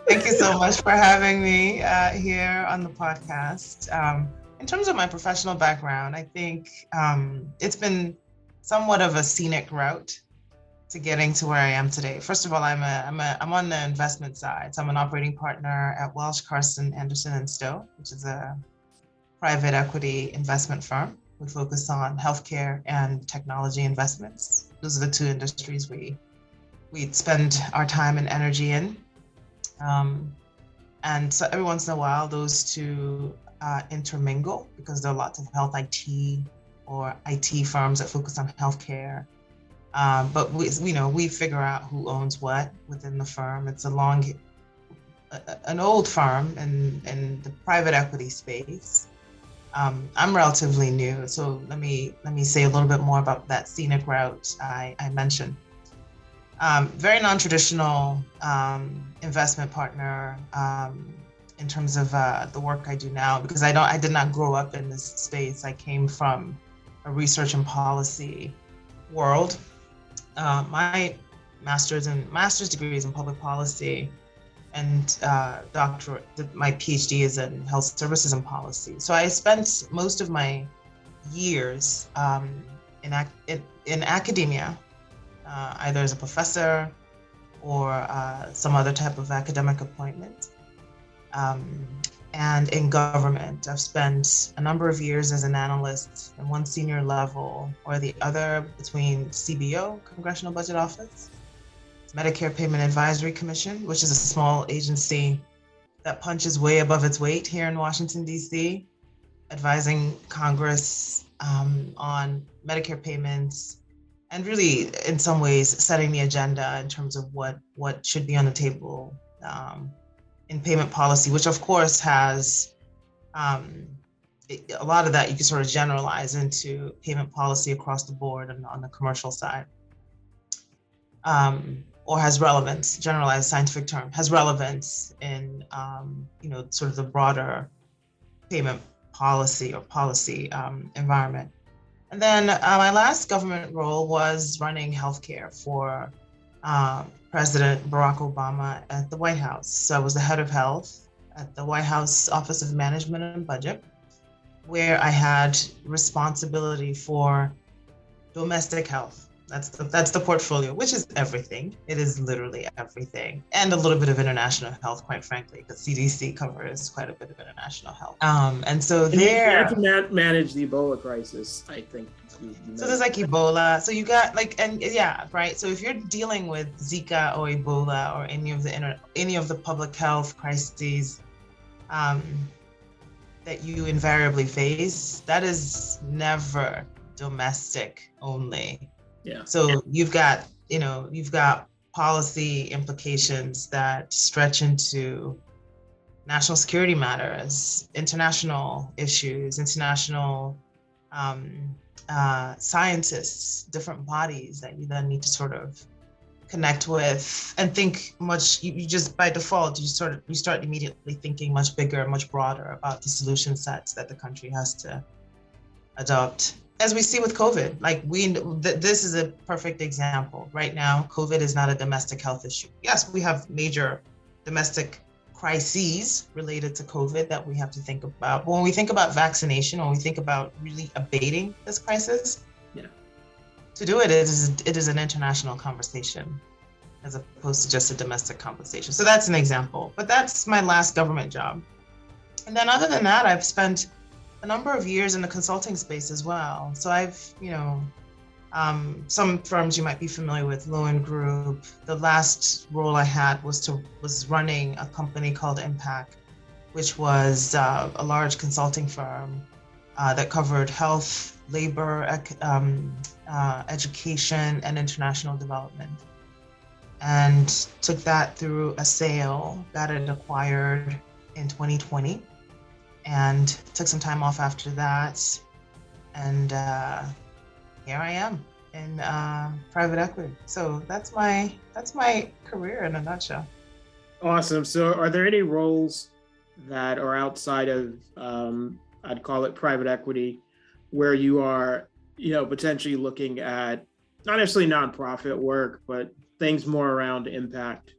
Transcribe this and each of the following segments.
Thank you so much for having me here on the podcast. In terms of my professional background, I think it's been somewhat of a scenic route to getting to where I am today. First of all, I'm on the investment side. So I'm an operating partner at Welsh, Carson, Anderson, and Stowe, which is a private equity investment firm. We focus on healthcare and technology investments. Those are the two industries we spend our time and energy in. And so every once in a while, those two intermingle because there are lots of health IT or IT firms that focus on healthcare. But we figure out who owns what within the firm. It's an old firm in the private equity space. I'm relatively new, so let me say a little bit more about that scenic route I mentioned. Very non-traditional investment partner in terms of the work I do now, because I did not grow up in this space. I came from a research and policy world. My master's degrees in public policy, and my PhD is in health services and policy. So I spent most of my years in academia, either as a professor or some other type of academic appointment. And in government, I've spent a number of years as an analyst in one senior level or the other between CBO, Congressional Budget Office, Medicare Payment Advisory Commission, which is a small agency that punches way above its weight here in Washington, D.C., advising Congress on Medicare payments and really, in some ways, setting the agenda in terms of what should be on the table in payment policy, which of course has a lot of that you can sort of generalize into payment policy across the board and on the commercial side. Or has relevance, generalized scientific term, has relevance in, sort of the broader payment policy or policy environment. And then my last government role was running healthcare for President Barack Obama at the White House. So I was the head of health at the White House Office of Management and Budget, where I had responsibility for domestic health. That's the portfolio, which is everything. It is literally everything. And a little bit of international health, quite frankly, because CDC covers quite a bit of international health. And so there... You have to manage the Ebola crisis, I think. So there's like Ebola. So you got right. So if you're dealing with Zika or Ebola or any of the public health crises that you invariably face, that is never domestic only. Yeah. So you've got policy implications that stretch into national security matters, international issues, international scientists, different bodies that you then need to sort of connect with and think much. You just by default you start immediately thinking much bigger, much broader about the solution sets that the country has to adopt. As we see with COVID, this is a perfect example. Right now, COVID is not a domestic health issue. Yes, we have major domestic crises related to COVID that we have to think about. But when we think about vaccination, when we think about really abating this crisis, to do it is an international conversation as opposed to just a domestic conversation. So that's an example. But that's my last government job. And then other than that, I've spent a number of years in the consulting space as well. So I've, some firms you might be familiar with, Lowen Group. The last role I had was running a company called MedPAC, which was a large consulting firm that covered health, labor, education, and international development. And took that through a sale, got it acquired in 2020. And took some time off after that, and here I am in private equity. So that's my career in a nutshell. Awesome. So, are there any roles that are outside of I'd call it private equity, where you are, potentially looking at not necessarily nonprofit work, but things more around impact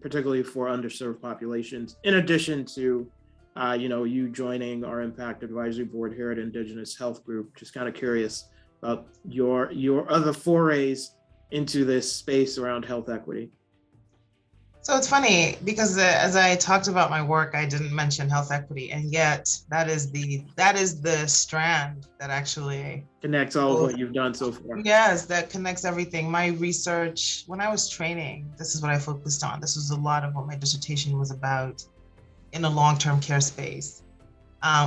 particularly for underserved populations, in addition to, you joining our IMPAQ Advisory Board here at Indigenous Health Group. Just kind of curious about your other forays into this space around health equity. So it's funny because as I talked about my work, I didn't mention health equity, and yet that is the strand that actually connects all of what you've done so far. Yes, that connects everything. My research, when I was training, this is what I focused on. This was a lot of what my dissertation was about in a long-term care space.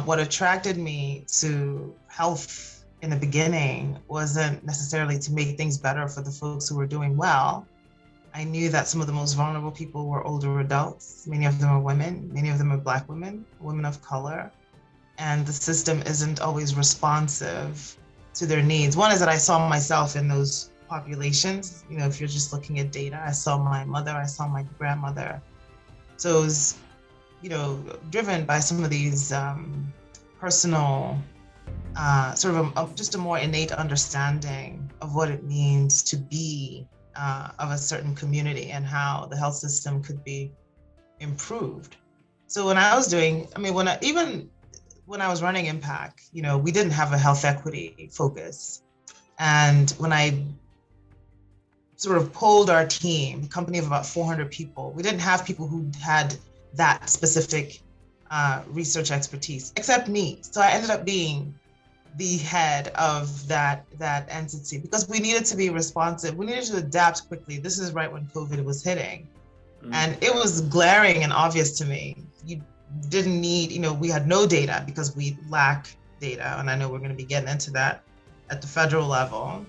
What attracted me to health in the beginning wasn't necessarily to make things better for the folks who were doing well. I knew that some of the most vulnerable people were older adults. Many of them are women. Many of them are Black women, women of color. And the system isn't always responsive to their needs. One is that I saw myself in those populations. If you're just looking at data, I saw my mother, I saw my grandmother. So it was, driven by some of these personal, sort of just a more innate understanding of what it means to be of a certain community and how the health system could be improved. So when I was doing, when I was running IMPAQ, we didn't have a health equity focus. And when I sort of polled our team, a company of about 400 people, we didn't have people who had that specific research expertise, except me. So I ended up being the head of that entity because we needed to be responsive. We needed to adapt quickly. This is right when COVID was hitting. And it was glaring and obvious to me. You didn't need, we had no data because we lack data. And I know we're going to be getting into that at the federal level.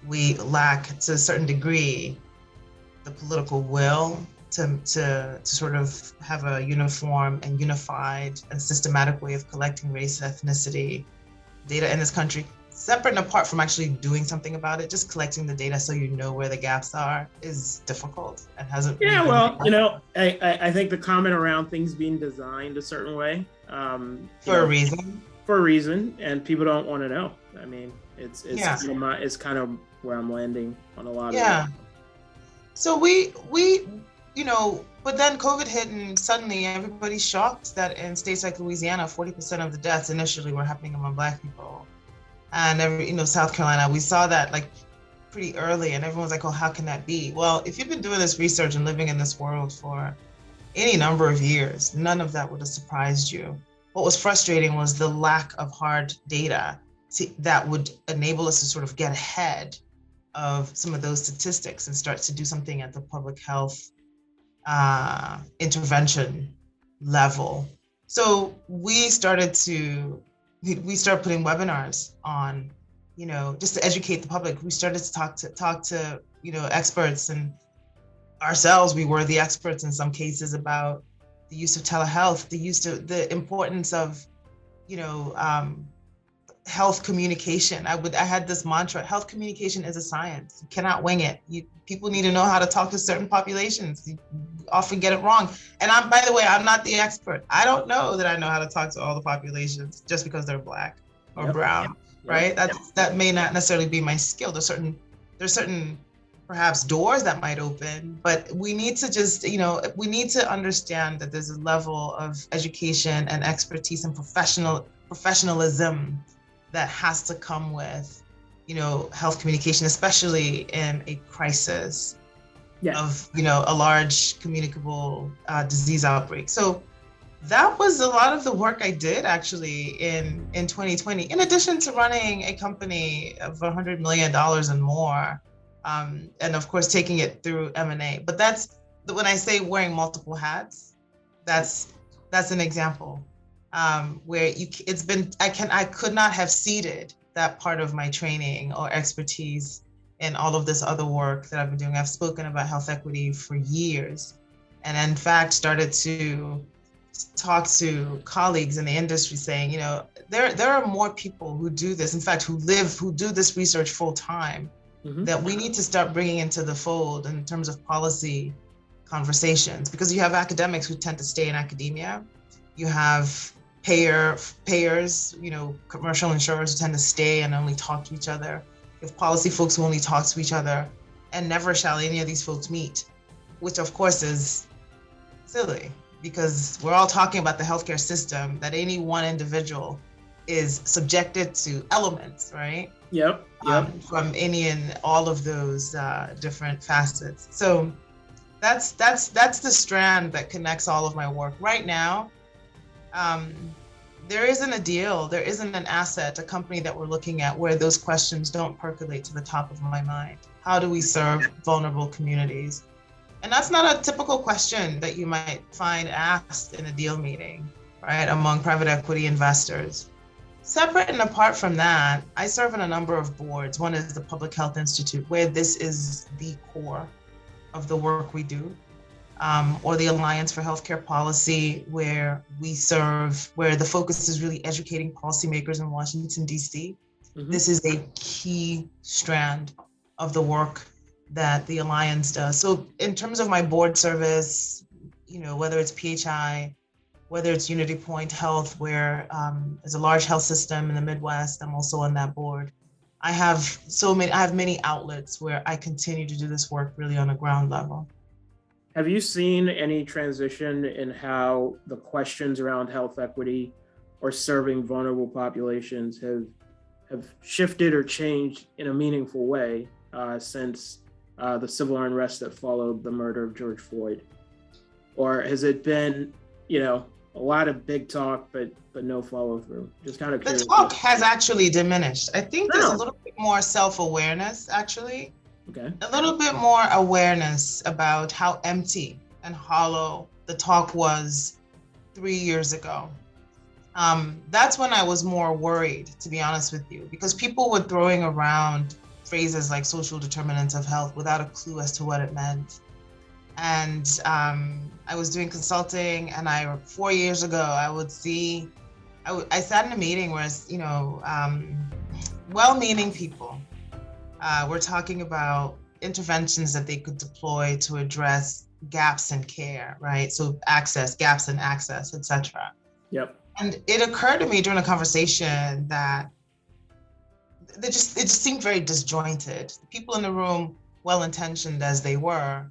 We lack, to a certain degree, the political will to sort of have a uniform and unified and systematic way of collecting race, ethnicity, data in this country, separate and apart from actually doing something about it. Just collecting the data so you know where the gaps are is difficult and hasn't. Yeah, well, I think the comment around things being designed a certain way for a reason. For a reason, and people don't want to know. It's kind of where I'm landing on a lot of. Yeah. So we but then COVID hit and suddenly everybody's shocked that in states like Louisiana, 40% of the deaths initially were happening among Black people. And South Carolina, we saw that like pretty early and everyone's like, oh, how can that be? Well, if you've been doing this research and living in this world for any number of years, none of that would have surprised you. What was frustrating was the lack of hard data that would enable us to sort of get ahead of some of those statistics and start to do something at the public health intervention level. So we started putting webinars on, just to educate the public. We started to talk to experts, and ourselves, we were the experts in some cases about the use of telehealth, the importance of, health communication. I had this mantra: health communication is a science. You cannot wing it. People need to know how to talk to certain populations. You often get it wrong. And by the way, I'm not the expert. I don't know that I know how to talk to all the populations just because they're Black or brown, right? That may not necessarily be my skill. There's certain perhaps doors that might open, but we need to we need to understand that there's a level of education and expertise and professionalism that has to come with, health communication, especially in a crisis of, a large communicable disease outbreak. So that was a lot of the work I did actually in 2020, in addition to running a company of $100 million and more, and of course taking it through M&A. But when I say wearing multiple hats, that's an example. Where I could not have seeded that part of my training or expertise in all of this other work that I've been doing. I've spoken about health equity for years, and in fact started to talk to colleagues in the industry saying, there are more people who do this, in fact, who do this research full time, that we need to start bringing into the fold in terms of policy conversations, because you have academics who tend to stay in academia. You have payers, commercial insurers who tend to stay and only talk to each other. You have policy folks who only talk to each other, and never shall any of these folks meet. which of course is silly because we're all talking about the healthcare system, that any one individual is subjected to elements, right? Yep. From any and all of those different facets. So that's the strand that connects all of my work. Right now, there isn't a deal, there isn't an asset, a company that we're looking at where those questions don't percolate to the top of my mind. How do we serve vulnerable communities? And that's not a typical question that you might find asked in a deal meeting, right, among private equity investors. Separate and apart from that, I serve in a number of boards. One is the Public Health Institute, where this is the core of the work we do, or the Alliance for Healthcare Policy, where we serve, where the focus is really educating policymakers in Washington, D.C. Mm-hmm. This is a key strand of the work that the Alliance does. So in terms of my board service, whether it's PHI, whether it's Unity Point Health, where is a large health system in the Midwest, I'm also on that board. I have many outlets where I continue to do this work really on a ground level. Have you seen any transition in how the questions around health equity or serving vulnerable populations have shifted or changed in a meaningful way since the civil unrest that followed the murder of George Floyd? Or has it been, a lot of big talk, but no follow through? Just kind of curious. The talk has actually diminished. I think there's a little bit more self-awareness, actually. Okay. A little bit more awareness about how empty and hollow the talk was 3 years ago. That's when I was more worried, to be honest with you, because people were throwing around phrases like social determinants of health without a clue as to what it meant. And I was doing consulting, and 4 years ago, I sat in a meeting where, well-meaning people were talking about interventions that they could deploy to address gaps in care, right? So gaps in access, et cetera. Yep. And it occurred to me during a conversation that it just seemed very disjointed. The people in the room, well-intentioned as they were,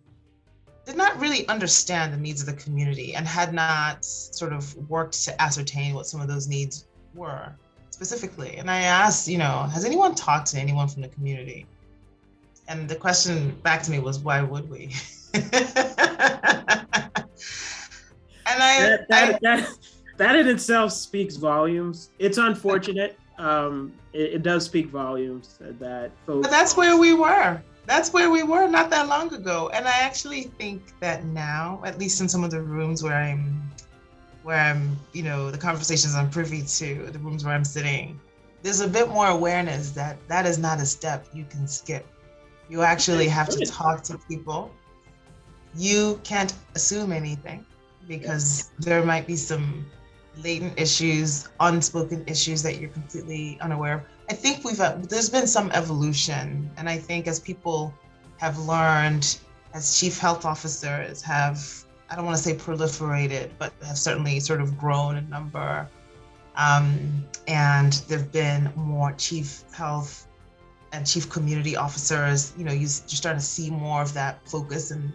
did not really understand the needs of the community and had not sort of worked to ascertain what some of those needs were specifically. And I asked, has anyone talked to anyone from the community? And the question back to me was, why would we? And that in itself speaks volumes. It's unfortunate. It does speak volumes that folks. But that's where we were. That's where we were not that long ago. And I actually think that now, at least in some of the rooms where I'm, the conversations I'm privy to, the rooms where I'm sitting, there's a bit more awareness that that is not a step you can skip. You actually have to talk to people. You can't assume anything because there might be some latent issues, unspoken issues that you're completely unaware of. I think there's been some evolution, and I think as people have learned, as chief health officers have, I don't want to say proliferated, but have certainly sort of grown in number, and there've been more chief health and chief community officers. You're starting to see more of that focus and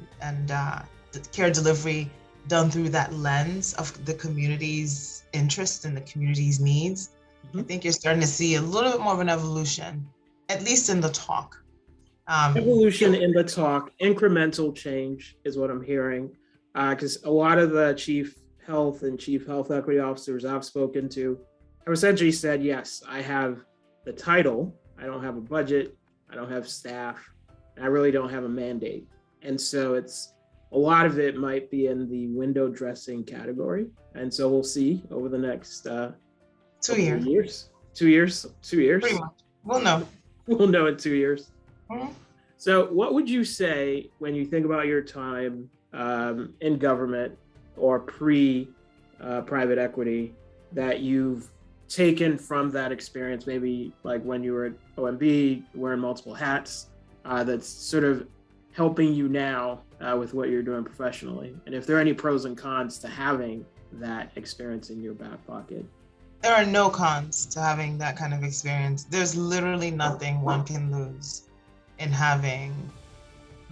the care delivery done through that lens of the community's interests and the community's needs. I think you're starting to see a little bit more of an evolution, at least in the talk. Evolution in the talk, incremental change is what I'm hearing. Because a lot of the chief health and chief health equity officers I've spoken to have essentially said, yes, I have the title, I don't have a budget, I don't have staff, and I really don't have a mandate. And so a lot of it might be in the window dressing category. And so we'll see over the next 2 years. 2 years. Pretty much. We'll know. We'll know in 2 years. Mm-hmm. So what would you say when you think about your time in government or pre-private equity that you've taken from that experience, maybe like when you were at OMB, wearing multiple hats, that's sort of helping you now with what you're doing professionally? And if there are any pros and cons to having that experience in your back pocket? There are no cons to having that kind of experience. There's literally nothing one can lose in having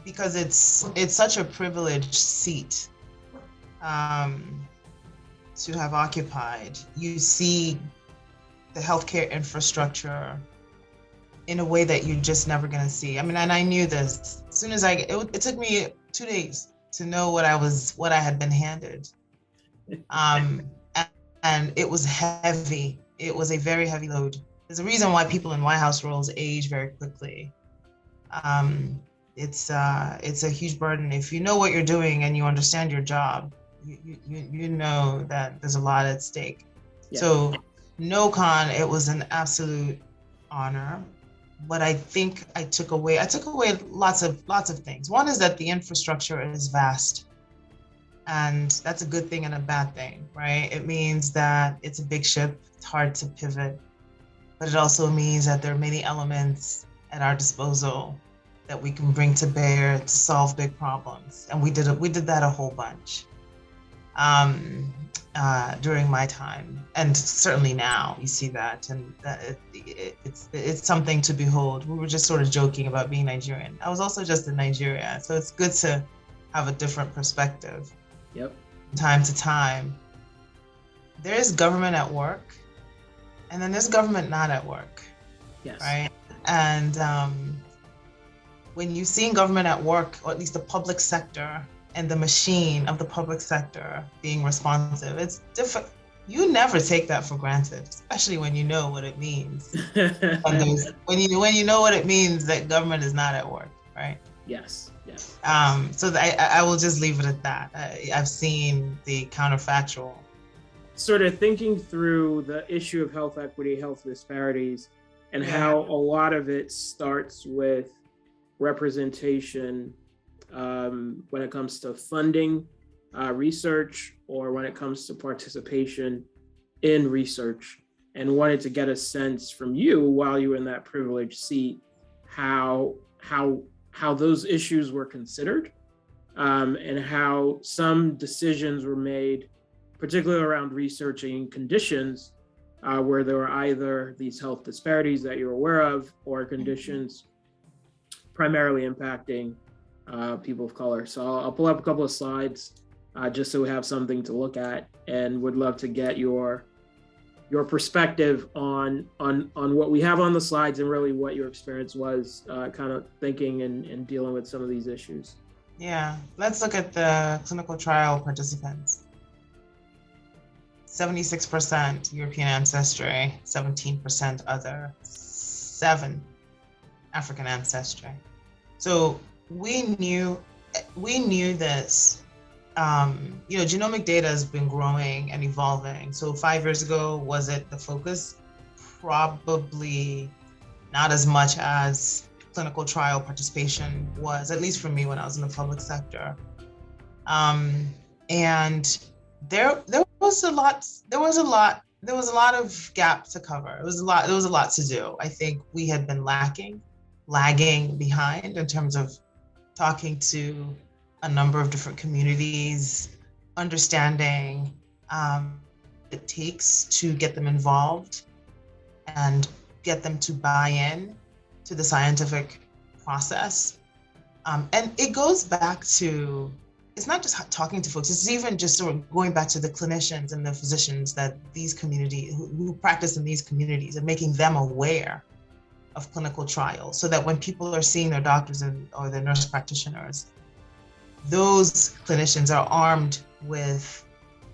because it's such a privileged seat to have occupied. You see the healthcare infrastructure in a way that you're just never going to see. I mean, and I knew this as soon as it took me 2 days to know what I had been handed. And it was heavy. It was a very heavy load. There's a reason why people in White House roles age very quickly. It's a huge burden. If you know what you're doing and you understand your job, you know that there's a lot at stake. Yeah. So no con, it was an absolute honor. But I think I took away lots of things. One is that the infrastructure is vast. And that's a good thing and a bad thing, right? It means that it's a big ship, it's hard to pivot, but it also means that there are many elements at our disposal that we can bring to bear to solve big problems. And we did that a whole bunch during my time. And certainly now you see that, and it's something to behold. We were just sort of joking about being Nigerian. I was also just in Nigeria, so it's good to have a different perspective. Yep. Time to time, there is government at work, and then there's government not at work. Yes. Right. And when you see government at work, or at least the public sector and the machine of the public sector being responsive, it's different. You never take that for granted, especially when you know what it means. when you know what it means that government is not at work, right? Yes. Yes. So I will just leave it at that. I've seen the counterfactual. Sort of thinking through the issue of health equity, health disparities, and how a lot of it starts with representation when it comes to funding research, or when it comes to participation in research, and wanted to get a sense from you while you were in that privileged seat, how those issues were considered, and how some decisions were made, particularly around researching conditions where there were either these health disparities that you're aware of, or conditions primarily impacting people of color. So I'll pull up a couple of slides just so we have something to look at, and would love to get your perspective on what we have on the slides, and really what your experience was kind of thinking and dealing with some of these issues. Yeah, let's look at the clinical trial participants. 76% European ancestry, 17% other, 7 African ancestry. So we knew this. Genomic data has been growing and evolving. So 5 years ago, was it the focus? Probably not as much as clinical trial participation was, at least for me when I was in the public sector. And there was a lot of gap to cover. There was a lot to do. I think we had been lagging behind in terms of talking to a number of different communities, understanding what it takes to get them involved and get them to buy in to the scientific process. And it goes back to, it's not just talking to folks, it's even just sort of going back to the clinicians and the physicians that these communities, who practice in these communities, and making them aware of clinical trials, so that when people are seeing their doctors or their nurse practitioners, those clinicians are armed with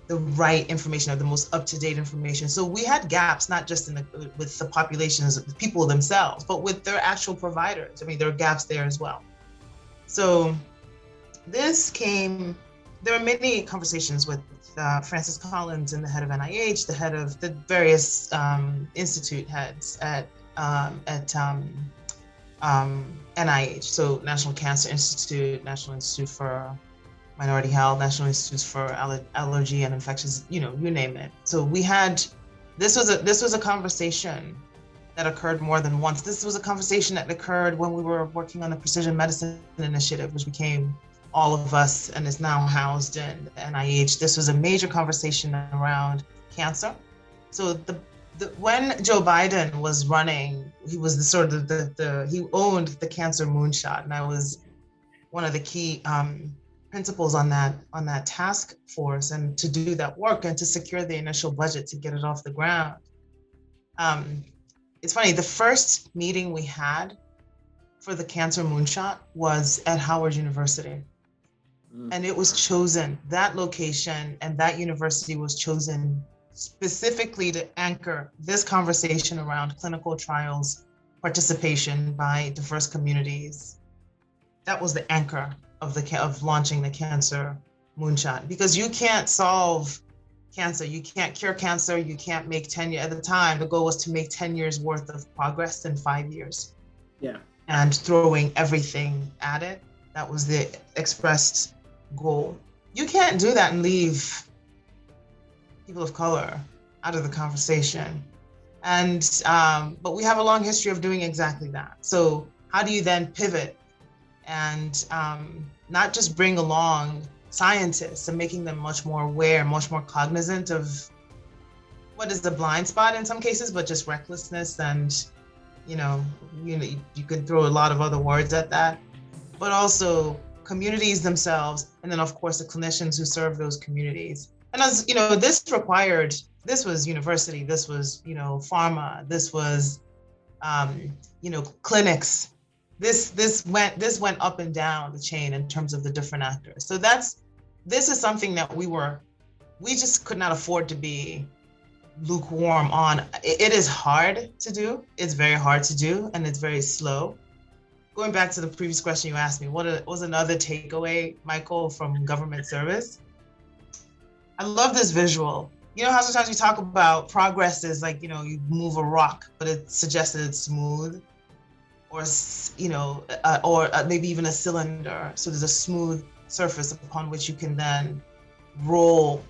the right information, or the most up-to-date information. So we had gaps, not just with the populations of the people themselves, but with their actual providers. I mean, there are gaps there as well. So there were many conversations with Francis Collins and the head of NIH, the head of the various institute heads at NIH, so National Cancer Institute, National Institute for Minority Health, National Institute for Allergy and Infectious, you name it. So we had, this was a conversation that occurred more than once. This was a conversation that occurred when we were working on the Precision Medicine Initiative, which became All of Us and is now housed in NIH. This was a major conversation around cancer. So when Joe Biden was running, he was he owned the cancer moonshot, and I was one of the key principles on that task force, and to do that work and to secure the initial budget to get it off the ground. It's funny, the first meeting we had for the cancer moonshot was at Howard University. And it was chosen, that location and that university was chosen specifically to anchor this conversation around clinical trials participation by diverse communities. That was the anchor of launching the cancer moonshot, because you can't solve cancer, you can't cure cancer, you can't make 10 years. At the time, the goal was to make 10 years worth of progress in 5 years. Yeah. And throwing everything at it. That was the expressed goal. You can't do that and leave people of color out of the conversation. And, but we have a long history of doing exactly that. So how do you then pivot and not just bring along scientists and making them much more aware, much more cognizant of what is the blind spot in some cases, but just recklessness and, you could throw a lot of other words at that, but also communities themselves. And then of course the clinicians who serve those communities. And as you know, this was university, this was, pharma, this was, clinics. This went up and down the chain in terms of the different actors. So this is something that we just could not afford to be lukewarm on. It is hard to do. It's very hard to do, and it's very slow. Going back to the previous question you asked me, what was another takeaway, Michael, from government service? I love this visual. You know how sometimes we talk about progress is like, you move a rock, but it's suggested it's smooth, or maybe even a cylinder. So there's a smooth surface upon which you can then roll.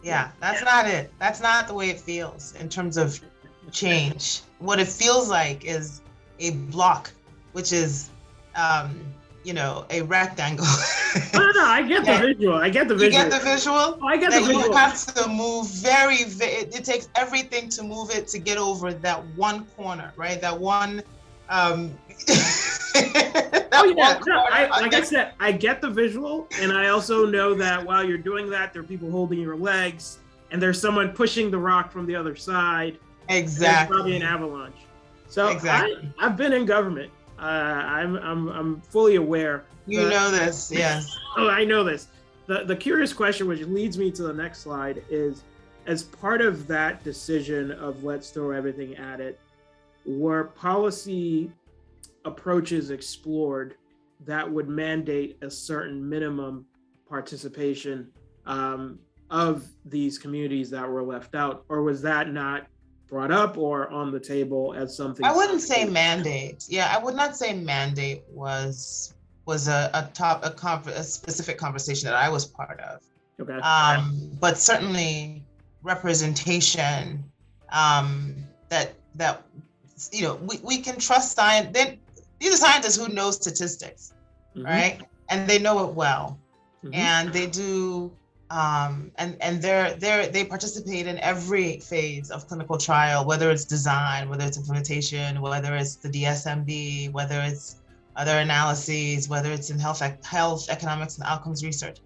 Yeah, that's not it. That's not the way it feels in terms of change. What it feels like is a block, which is, a rectangle. No, I get the visual. I get the visual. You get the visual? I get the visual. You have to move it takes everything to move it to get over that one corner, right? That one, like I said, I get the visual, and I also know that while you're doing that, there are people holding your legs, and there's someone pushing the rock from the other side. Exactly. There's probably an avalanche. So exactly. I've been in government. I'm fully aware. You know this, yes. Oh, I know this. The curious question, which leads me to the next slide, is as part of that decision of let's throw everything at it, were policy approaches explored that would mandate a certain minimum participation of these communities that were left out, or was that not brought up or on the table as something? I wouldn't say mandate. Yeah, I would not say mandate was a specific conversation that I was part of. Okay. But certainly representation that we can trust science. These are scientists who know statistics, mm-hmm. right? And they know it well, mm-hmm. and they do. And they participate in every phase of clinical trial, whether it's design, whether it's implementation, whether it's the DSMB, whether it's other analyses, whether it's in health economics and outcomes research.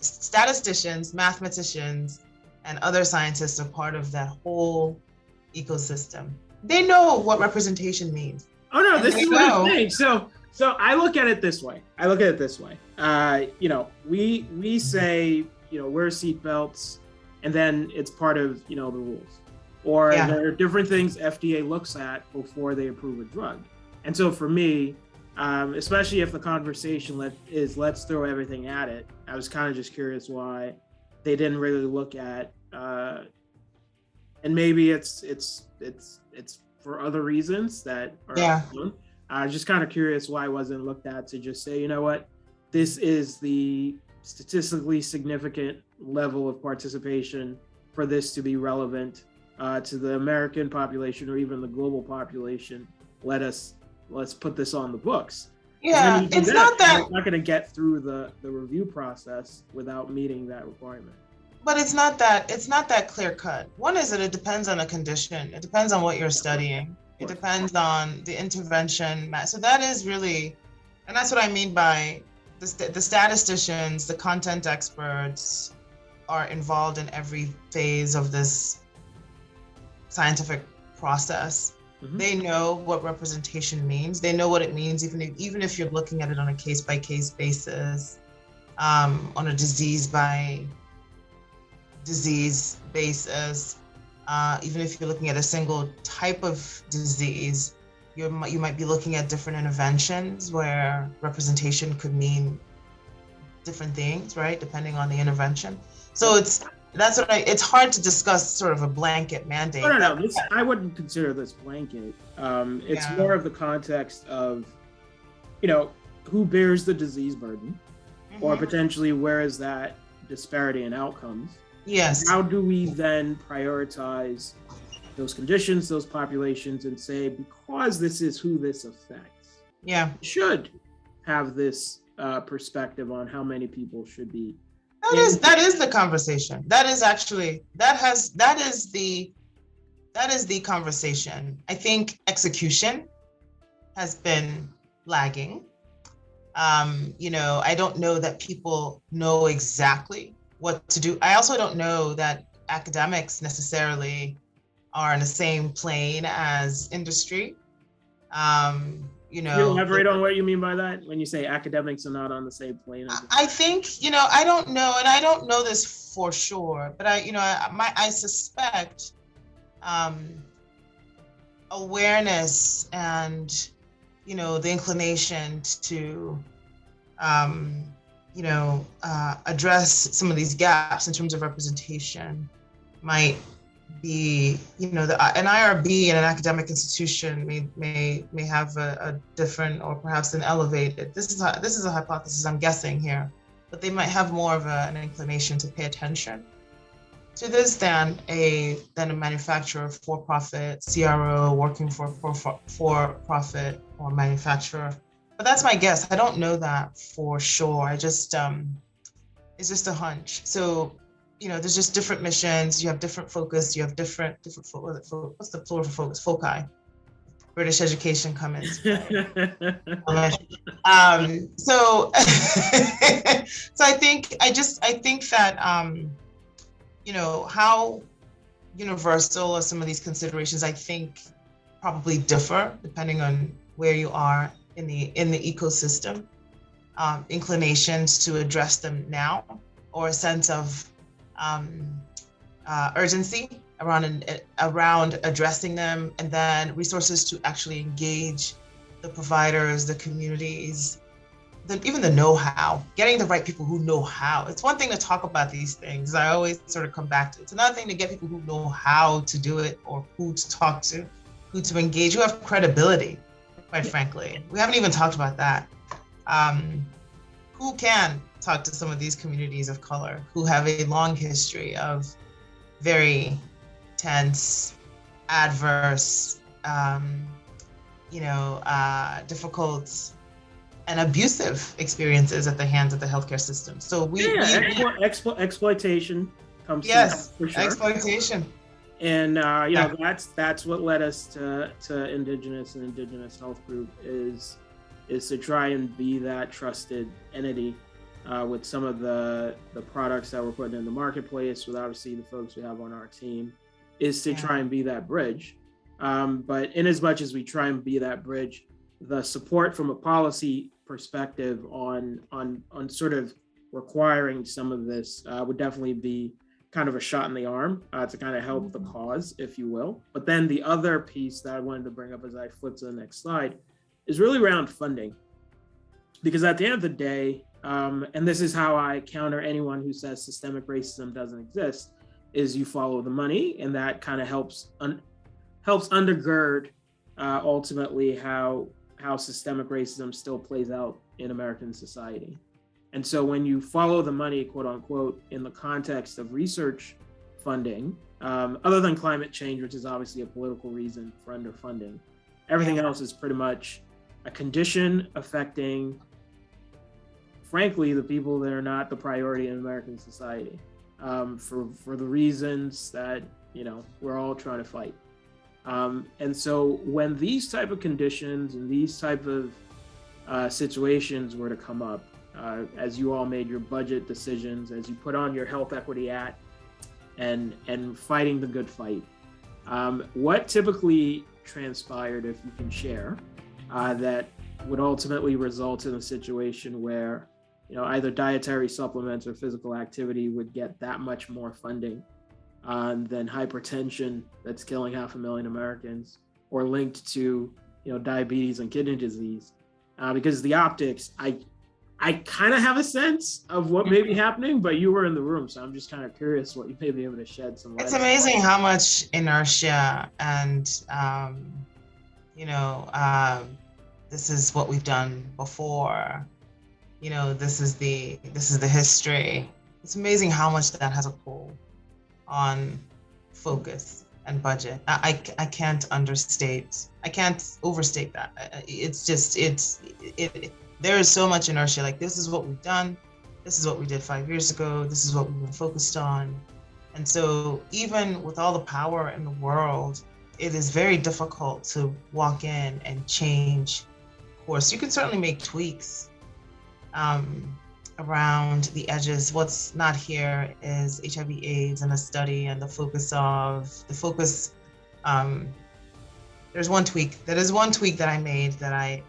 Statisticians, mathematicians, and other scientists are part of that whole ecosystem. They know what representation means. Oh no, this is what I'm saying. So I look at it this way. We say, wear seatbelts, and then it's part of, the rules. Or there are different things FDA looks at before they approve a drug. And so for me, especially if the conversation is let's throw everything at it, I was kind of just curious why they didn't really look at, and maybe it's for other reasons that are unknown. Just kind of curious why it wasn't looked at to just say, this is the statistically significant level of participation for this to be relevant to the American population or even the global population. Let's put this on the books. Yeah, it's not that we're not going to get through the review process without meeting that requirement. But it's not that clear cut. One is that it depends on a condition. It depends on what you're studying. It depends on the intervention. So that is really, And that's what I mean by the statisticians, the content experts are involved in every phase of this scientific process. Mm-hmm. They know what representation means. They know what it means, even if you're looking at it on a case-by-case basis, on a disease-by-disease basis. Even if you're looking at a single type of disease, you might be looking at different interventions where representation could mean different things, right? Depending on the intervention. So it's hard to discuss sort of a blanket mandate. No. I wouldn't consider this blanket. It's more of the context of, who bears the disease burden, mm-hmm. or potentially where is that disparity in outcomes? Yes. How do we then prioritize those conditions, those populations, and say, because this is who this affects, should have this perspective on how many people should be. That is the conversation. That is the conversation. I think execution has been lagging. I don't know that people know exactly what to do. I also don't know that academics necessarily are in the same plane as industry. Can you elaborate on what you mean by that when you say academics are not on the same plane? I think, I don't know, and I don't know this for sure, but I suspect awareness and, the inclination to, address some of these gaps in terms of representation might be, an IRB in an academic institution may have a different or perhaps an elevated. This is a hypothesis I'm guessing here, but they might have more of an inclination to pay attention to this than a manufacturer, for-profit, CRO working for for-profit or manufacturer. But that's my guess. I don't know that for sure. I just it's just a hunch. So. There's just different missions. You have different focus. You have different. What's the plural for focus? Foci. British education come in. So I think that how universal are some of these considerations? I think probably differ depending on where you are in the ecosystem. Inclinations to address them now, or a sense of urgency around addressing them, and then resources to actually engage the providers, the communities, even the know-how, getting the right people who know how. It's one thing to talk about these things. I always sort of come back to it. It's another thing to get people who know how to do it, or who to talk to, who to engage, who have credibility, quite frankly. We haven't even talked about that. Who can talk to some of these communities of color who have a long history of very tense, adverse, difficult and abusive experiences at the hands of the healthcare system. So exploitation comes. Yes, for sure. Exploitation. And that's what led us to Indigenous and Indigenous Health Group is to try and be that trusted entity with some of the products that we're putting in the marketplace, with obviously the folks we have on our team, is to try and be that bridge. But in as much as we try and be that bridge, the support from a policy perspective on sort of requiring some of this would definitely be kind of a shot in the arm to kind of help the cause, if you will. But then the other piece that I wanted to bring up as I flip to the next slide is really around funding. Because at the end of the day, and this is how I counter anyone who says systemic racism doesn't exist, is you follow the money, and that kind of helps undergird ultimately how systemic racism still plays out in American society. And so when you follow the money, quote unquote, in the context of research funding, other than climate change, which is obviously a political reason for underfunding, everything else is pretty much a condition affecting, frankly, the people that are not the priority in American society, for the reasons that, we're all trying to fight. And so when these type of conditions and these type of situations were to come up, as you all made your budget decisions, as you put on your health equity hat and fighting the good fight, what typically transpired, if you can share, that would ultimately result in a situation where, either dietary supplements or physical activity would get that much more funding than hypertension that's killing 500,000 Americans, or linked to, diabetes and kidney disease? Because the optics, I kind of have a sense of what may be happening, but you were in the room, so I'm just kind of curious what you may be able to shed some light. It's amazing how much inertia and, this is what we've done before. This is the history. It's amazing how much that has a pull on focus and budget. I can't overstate that. It's just, there is so much inertia. Like, this is what we've done. This is what we did 5 years ago. This is what we've been focused on. And so even with all the power in the world, it is very difficult to walk in and change course. You can certainly make tweaks around the edges. What's not here is HIV/AIDS and a study and the focus. There's one tweak. That is one tweak that I made that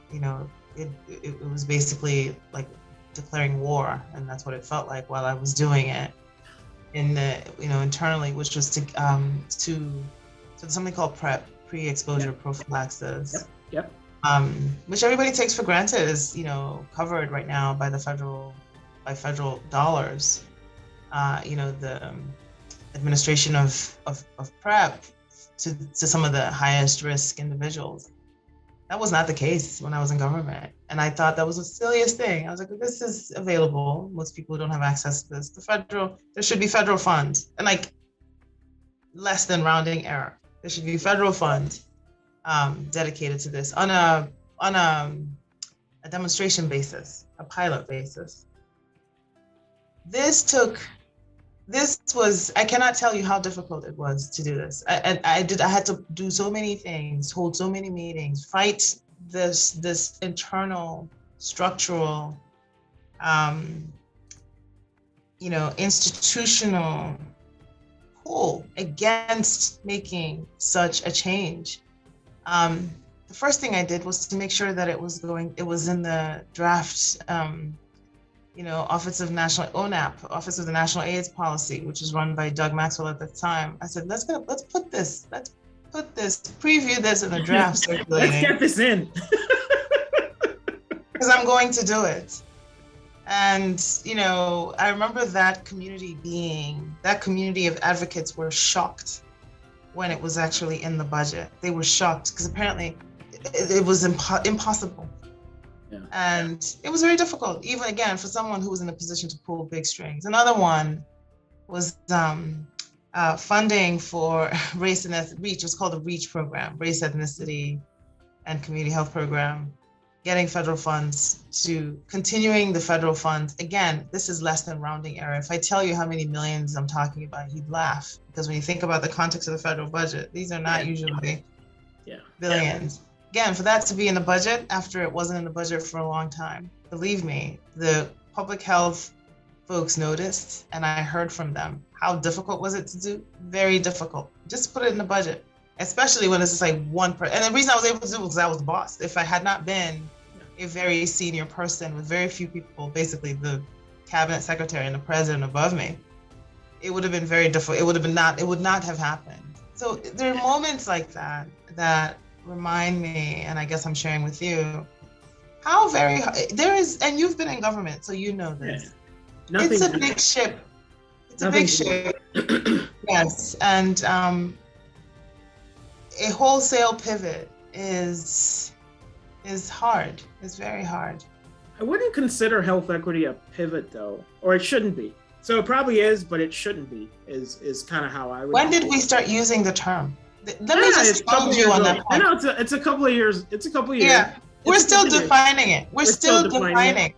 it was basically like declaring war, and that's what it felt like while I was doing it in the internally, which was to something called PrEP, pre-exposure prophylaxis. Yep. Which everybody takes for granted is covered right now by federal dollars. The administration of PrEP to some of the highest risk individuals. That was not the case when I was in government. And I thought that was the silliest thing. I was like, this is available. Most people don't have access to this. There should be federal funds, and like less than rounding error. There should be federal funds dedicated to this on a demonstration basis, a pilot basis. I cannot tell you how difficult it was to do this. I had to do so many things, hold so many meetings, fight this internal structural, institutional pull against making such a change. The first thing I did was to make sure that it was in the draft, Office of the National AIDS Policy, which is run by Doug Maxwell at the time. I said, let's preview this in the draft circulating. Let's get this in. Because I'm going to do it. And, I remember that community of advocates were shocked when it was actually in the budget. They were shocked because apparently it was impossible. Yeah. And it was very difficult, even again, for someone who was in a position to pull big strings. Another one was funding for race and REACH. It was called the REACH program, Race, Ethnicity, and Community Health Program, getting federal funds to continuing the federal funds. Again, this is less than rounding error. If I tell you how many millions I'm talking about, you'd laugh, because when you think about the context of the federal budget, these are not usually billions. Again, for that to be in the budget after it wasn't in the budget for a long time, believe me, the public health folks noticed, and I heard from them. How difficult was it to do? Very difficult. Just put it in the budget, especially when it's just like one person. And the reason I was able to do it was because I was the boss. If I had not been a very senior person with very few people, basically the cabinet secretary and the president above me, it would have been very difficult. It would not have happened. So there are moments like that remind me, and I guess I'm sharing with you, how there is, and you've been in government, so you know this. Yeah. It's a big ship. It's a big ship. Yes, and a wholesale pivot is hard. It's very hard. I wouldn't consider health equity a pivot, though, or it shouldn't be. So it probably is, but it shouldn't be. Is kind of how I would. When did we start using the term? Let me just challenge you on that point. I know it's a couple of years. It's a couple of years. Yeah, we're still defining it. We're still defining.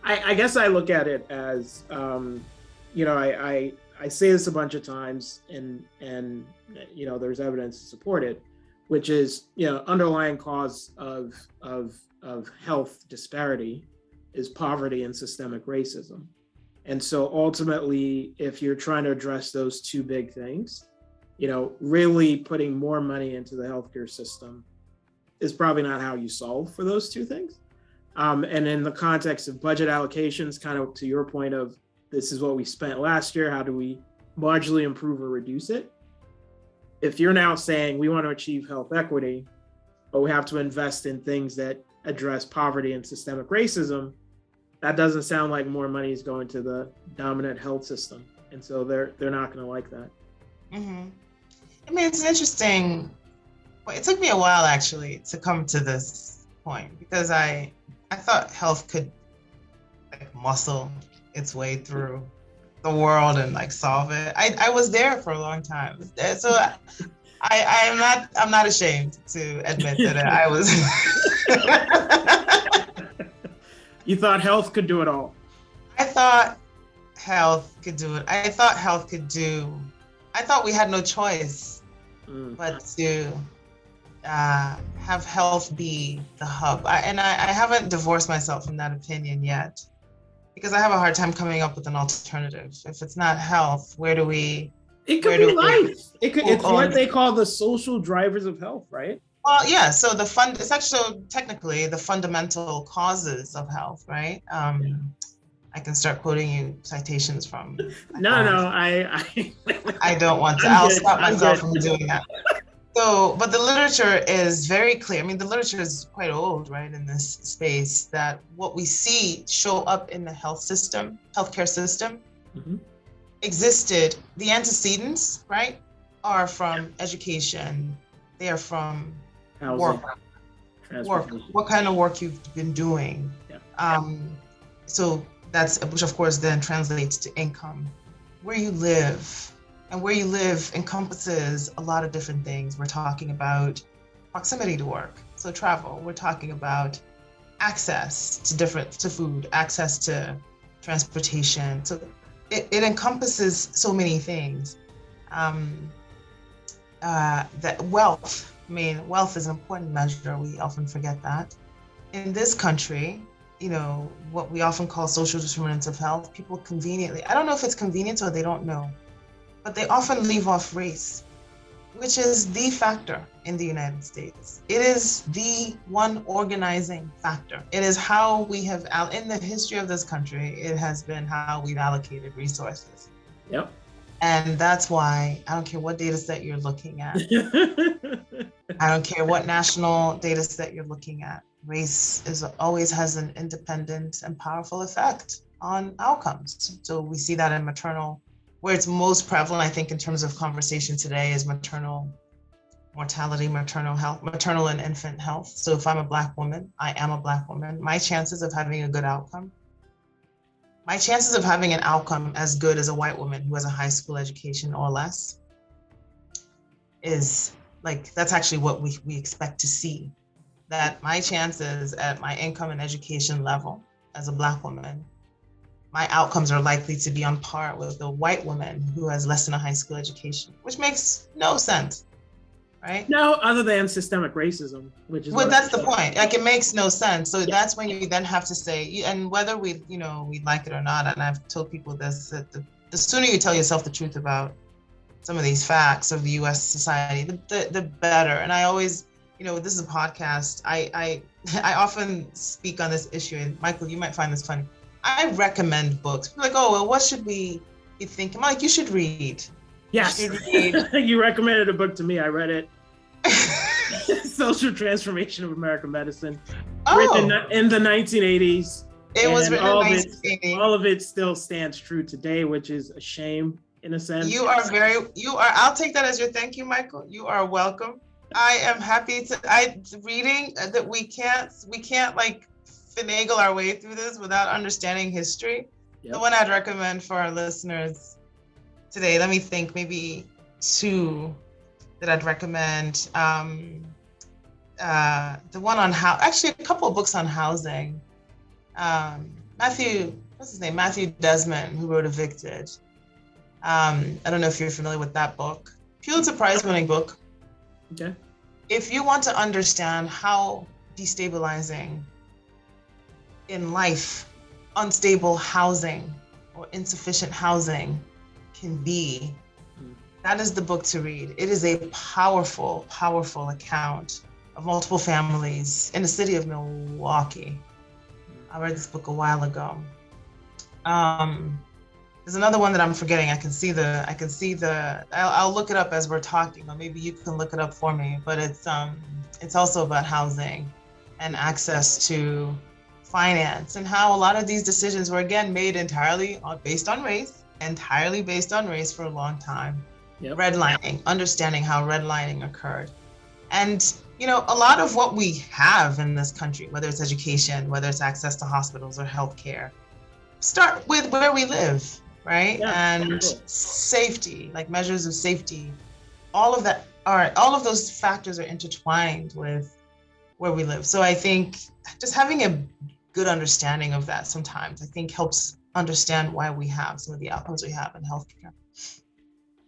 I guess I look at it as, I say this a bunch of times, and there's evidence to support it. which is, underlying cause of health disparity is poverty and systemic racism. And so ultimately, if you're trying to address those two big things, really putting more money into the healthcare system is probably not how you solve for those two things. And in the context of budget allocations, kind of to your point of this is what we spent last year, how do we marginally improve or reduce it? If you're now saying we want to achieve health equity, but we have to invest in things that address poverty and systemic racism, that doesn't sound like more money is going to the dominant health system. And so they're not going to like that. Mm-hmm. I mean, it's interesting. It took me a while actually to come to this point because I thought health could muscle its way through the world and solve it. I was there for a long time, so I'm not ashamed to admit that I was. You thought health could do it all. I thought health could do it. I thought we had no choice but to have health be the hub. I haven't divorced myself from that opinion yet because I have a hard time coming up with an alternative. If it's not health, where do we? It could be life. It's what they call the social drivers of health, right? Well, yeah. So it's actually technically the fundamental causes of health, right? I can start quoting you citations from. I don't want to. I'll stop myself from doing that. So, but the literature is very clear. I mean, the literature is quite old, right, in this space, that what we see show up in the healthcare system, existed. The antecedents, right, are from education. They are from housing, work, what kind of work you've been doing. Yeah. So which of course then translates to income, where you live. And where you live encompasses a lot of different things. We're talking about proximity to work, so travel. We're talking about access to food, access to transportation. So it encompasses so many things. That wealth. I mean, wealth is an important measure. We often forget that. In this country, what we often call social determinants of health, people conveniently, I don't know if it's convenient or they don't know, but they often leave off race, which is the factor in the United States. It is the one organizing factor. It is how we have, in the history of this country, it has been how we've allocated resources. Yep. And that's why I don't care what data set you're looking at. I don't care what national data set you're looking at. Race always has an independent and powerful effect on outcomes. So we see that in maternal, where it's most prevalent, I think, in terms of conversation today is maternal mortality, maternal health, maternal and infant health. So if I'm a Black woman, I am a Black woman, my chances of having a good outcome, my chances of having an outcome as good as a white woman who has a high school education or less is that's actually what we expect to see. That my chances at my income and education level as a Black woman, my outcomes are likely to be on par with the white woman who has less than a high school education, which makes no sense, right? No, other than systemic racism, which is. Well, that's the point. It makes no sense. So that's when you then have to say, and whether we like it or not, and I've told people this, that the sooner you tell yourself the truth about some of these facts of the U.S. society, the better. And I always, this is a podcast. I often speak on this issue, and Michael, you might find this funny. I recommend books. People are like, oh, well, what should we be thinking? I'm like, you should read. Yes. You recommended a book to me. I read it. Social Transformation of American Medicine. Written in the 1980s. It was written in 1980. All of it still stands true today, which is a shame in a sense. I'll take that as your thank you, Michael. You are welcome. I am happy reading that we can't finagle our way through this without understanding history. Yep. The one I'd recommend for our listeners today, let me think, maybe two that I'd recommend. The one on actually a couple of books on housing. Matthew Desmond, who wrote Evicted. I don't know if you're familiar with that book. Pulitzer Prize winning book. Okay. if you want to understand how destabilizing in life unstable housing or insufficient housing can be, that is the book to read. It is a powerful, powerful account of multiple families in the city of Milwaukee. I read this book a while ago. There's another one that I'm forgetting. I'll look it up as we're talking, or maybe you can look it up for me, but it's also about housing and access to finance, and how a lot of these decisions were, again, made entirely based on race for a long time. Yep. Redlining, understanding how redlining occurred. And, you know, a lot of what we have in this country, whether it's education, whether it's access to hospitals or healthcare, start with where we live, right? Yeah, and safety, like measures of safety, all of those factors are intertwined with where we live. So I think just having a good understanding of that sometimes, I think, helps understand why we have some of the outcomes we have in healthcare.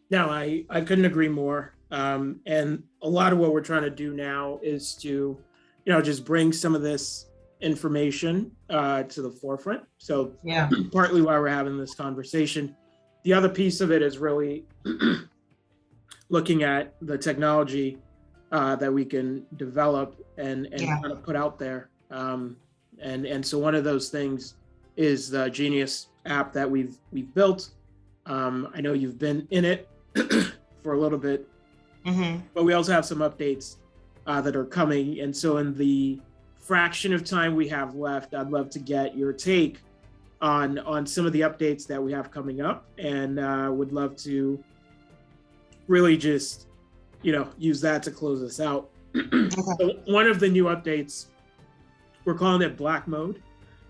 No, I couldn't agree more. And a lot of what we're trying to do now is to, you know, just bring some of this information to the forefront. So yeah, partly why we're having this conversation. The other piece of it is really looking at the technology that we can develop and kind of put out there. And so one of those things is the Genius app that we've built. I know you've been in it for a little bit, but we also have some updates that are coming. And so in the fraction of time we have left, I'd love to get your take on some of the updates that we have coming up, and would love to really just, you know, use that to close us out. So one of the new updates, we're calling it Black Mode,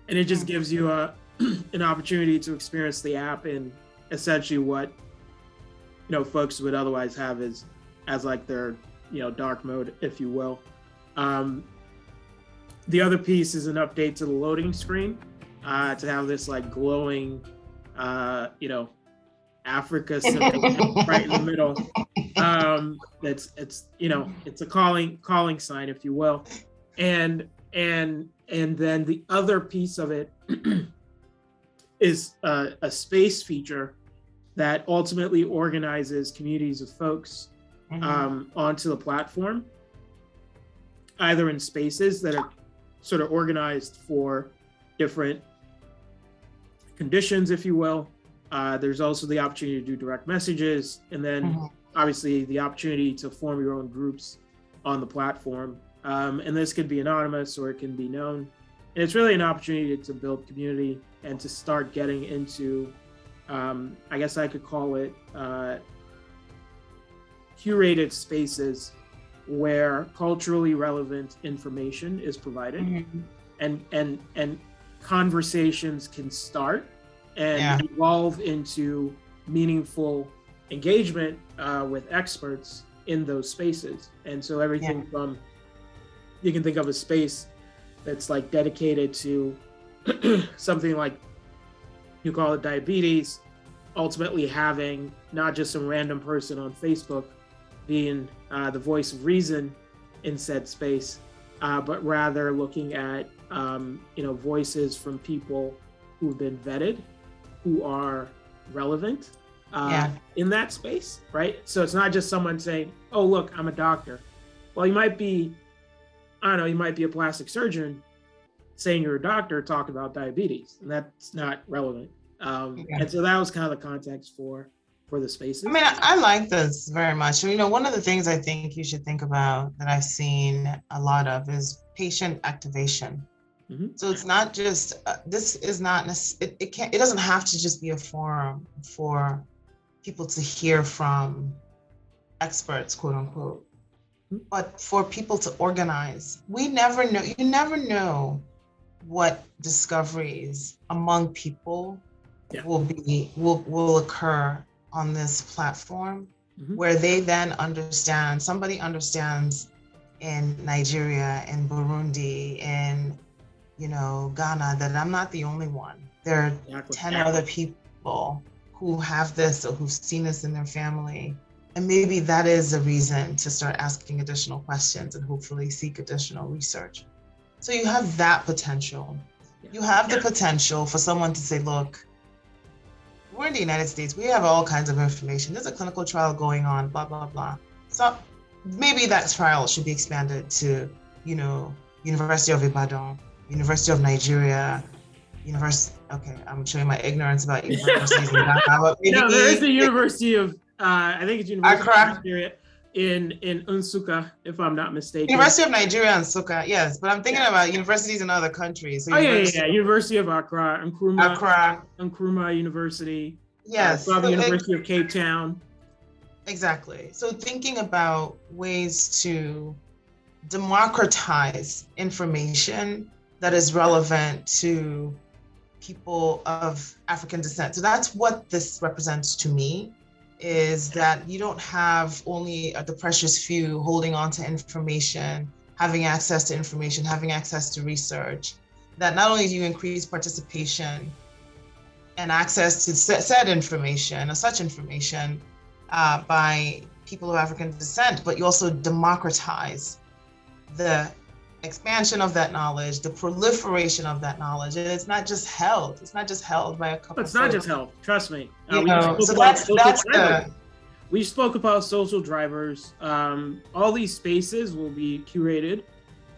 and it just gives you an opportunity to experience the app in essentially what, you know, folks would otherwise have as like their, you know, dark mode, if you will. The other piece is an update to the loading screen to have this like glowing, you know, Africa symbol right in the middle. It's you know, it's a calling sign, if you will. And then the other piece of it is a space feature that ultimately organizes communities of folks onto the platform, either in spaces that are sort of organized for different conditions, if you will. There's also the opportunity to do direct messages, and then obviously the opportunity to form your own groups on the platform. And this could be anonymous or it can be known. And it's really an opportunity to build community and to start getting into, I guess I could call it curated spaces where culturally relevant information is provided, and conversations can start and evolve into meaningful engagement with experts in those spaces. And so everything from, you can think of a space that's like dedicated to something like, you call it diabetes, ultimately having not just some random person on Facebook being the voice of reason in said space, but rather looking at you know, voices from people who've been vetted, who are relevant in that space, right? So it's not just someone saying, oh, look, I'm a doctor. Well, you might be, I don't know, you might be a plastic surgeon saying you're a doctor, talk about diabetes, and that's not relevant. And so that was kind of the context for the spaces. I mean, I like this very much. You know, one of the things I think you should think about that I've seen a lot of is patient activation. So it's not just, this is not, it doesn't have to just be a forum for people to hear from experts, quote unquote, but for people to organize. You never know what discoveries among people will occur on this platform, where they then somebody understands in Nigeria, in Burundi, in, you know, Ghana, that I'm not the only one. There are 10 other people who have this or who've seen this in their family. And maybe that is a reason to start asking additional questions and hopefully seek additional research. So you have that potential. You have the potential for someone to say, look, we're in the United States, we have all kinds of information. There's a clinical trial going on, blah, blah, blah. So maybe that trial should be expanded to, University of Ibadan, University of Nigeria, okay, I'm showing my ignorance about universities. No, there is the University of, I think it's University Accra. of Nigeria in Nsukka, if I'm not mistaken. University of Nigeria and Nsukka, yes, but I'm thinking about universities in other countries. So University of Accra, Nkrumah University. Yes. Probably University of Cape Town. Exactly. So thinking about ways to democratize information that is relevant to people of African descent. So that's what this represents to me, is that you don't have only the precious few holding on to information, having access to information, having access to research, that not only do you increase participation and access to said information or such information by people of African descent, but you also democratize the expansion of that knowledge, the proliferation of that knowledge. And it's not just held. It's not just held by a couple. It's not just held. Trust me. We spoke about social drivers. All these spaces will be curated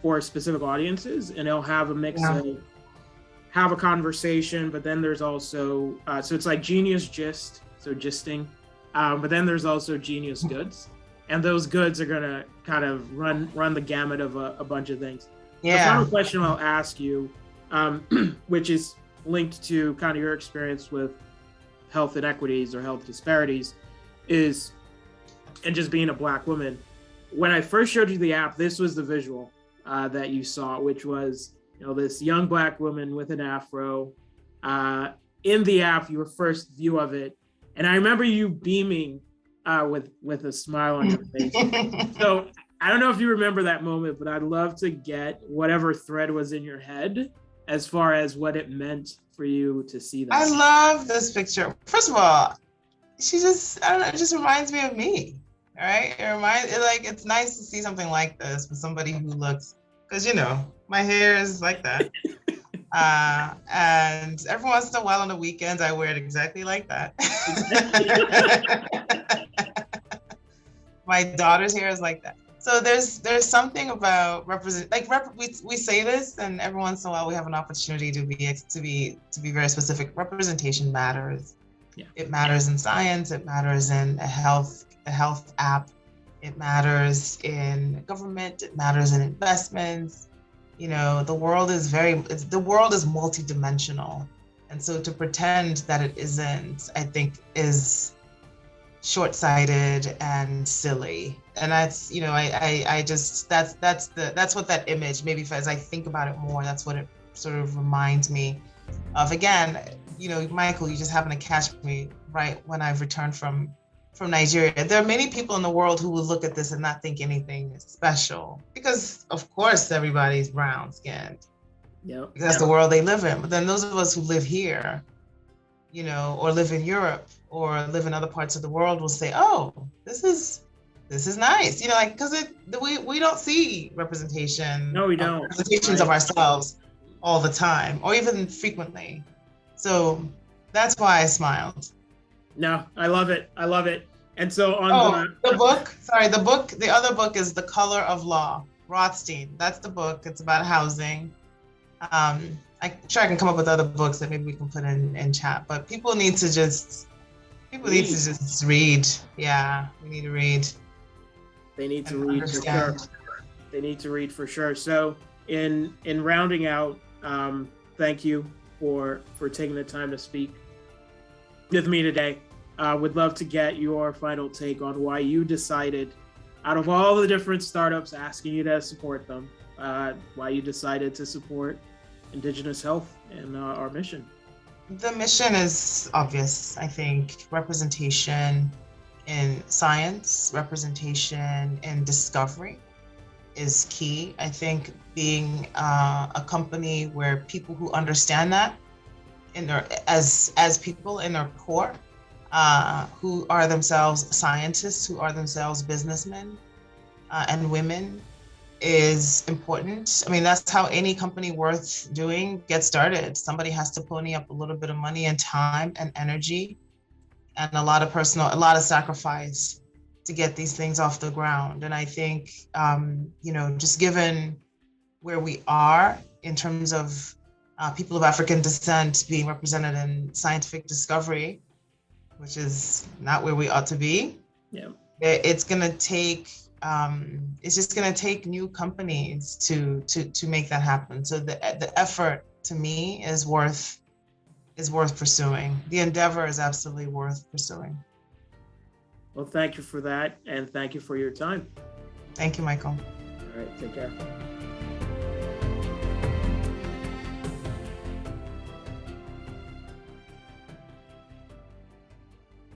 for specific audiences, and they'll have a mix of have a conversation, but then there's also so it's like genius gist, so gisting, but then there's also genius goods. And those goods are gonna kind of run the gamut of a bunch of things. The final question I'll ask you, which is linked to kind of your experience with health inequities or health disparities, is, and just being a Black woman, when I first showed you the app, this was the visual that you saw, which was this young Black woman with an afro. In the app, your first view of it, and I remember you beaming with a smile on your face. So I don't know if you remember that moment, but I'd love to get whatever thread was in your head as far as what it meant for you to see that. I love this picture. First of all, she just, I don't know, it just reminds me of me, all right? It's nice to see something like this with somebody who looks, because my hair is like that. And every once in a while on the weekends, I wear it exactly like that. My daughter's hair is like that. So there's something about we say this, and every once in a while we have an opportunity to be very specific. Representation matters. Yeah. It matters in science. It matters in a health app. It matters in government. It matters in investments. The world is multidimensional, and so to pretend that it isn't, I think, is short-sighted and silly. And that's that's what that image, maybe as I think about it more, that's what it sort of reminds me of. Again, Michael, you just happen to catch me right when I've returned from Nigeria. There are many people in the world who will look at this and not think anything is special, because of course everybody's brown skinned. Yep. That's the world they live in. But then those of us who live here, or live in Europe or live in other parts of the world will say, oh, this is nice. Because we don't see representation. No, we don't. Representations of ourselves all the time, or even frequently. So that's why I smiled. No, I love it. And so the other book is The Color of Law, Rothstein. That's the book. It's about housing. I'm sure I can come up with other books that maybe we can put in chat, but people need to just read. Yeah, we need to read. They need to read for sure. They need to read for sure. So in rounding out, thank you for taking the time to speak with me today. Would love to get your final take on why you decided, out of all the different startups asking you to support them, why you decided to support Indigenous health and our mission. The mission is obvious. I think representation in science, representation in discovery is key. I think being a company where people who understand that as people in their core, who are themselves scientists, who are themselves businessmen and women, is important. I mean, that's how any company worth doing gets started. Somebody has to pony up a little bit of money and time and energy and a lot of sacrifice to get these things off the ground. And I think, just given where we are in terms of people of African descent being represented in scientific discovery, which is not where we ought to be. Yeah. It's going to take, it's just going to take new companies to make that happen. So the effort, to me, is worth pursuing. The endeavor is absolutely worth pursuing. Well, thank you for that, and thank you for your time. Thank you, Michael. All right, take care.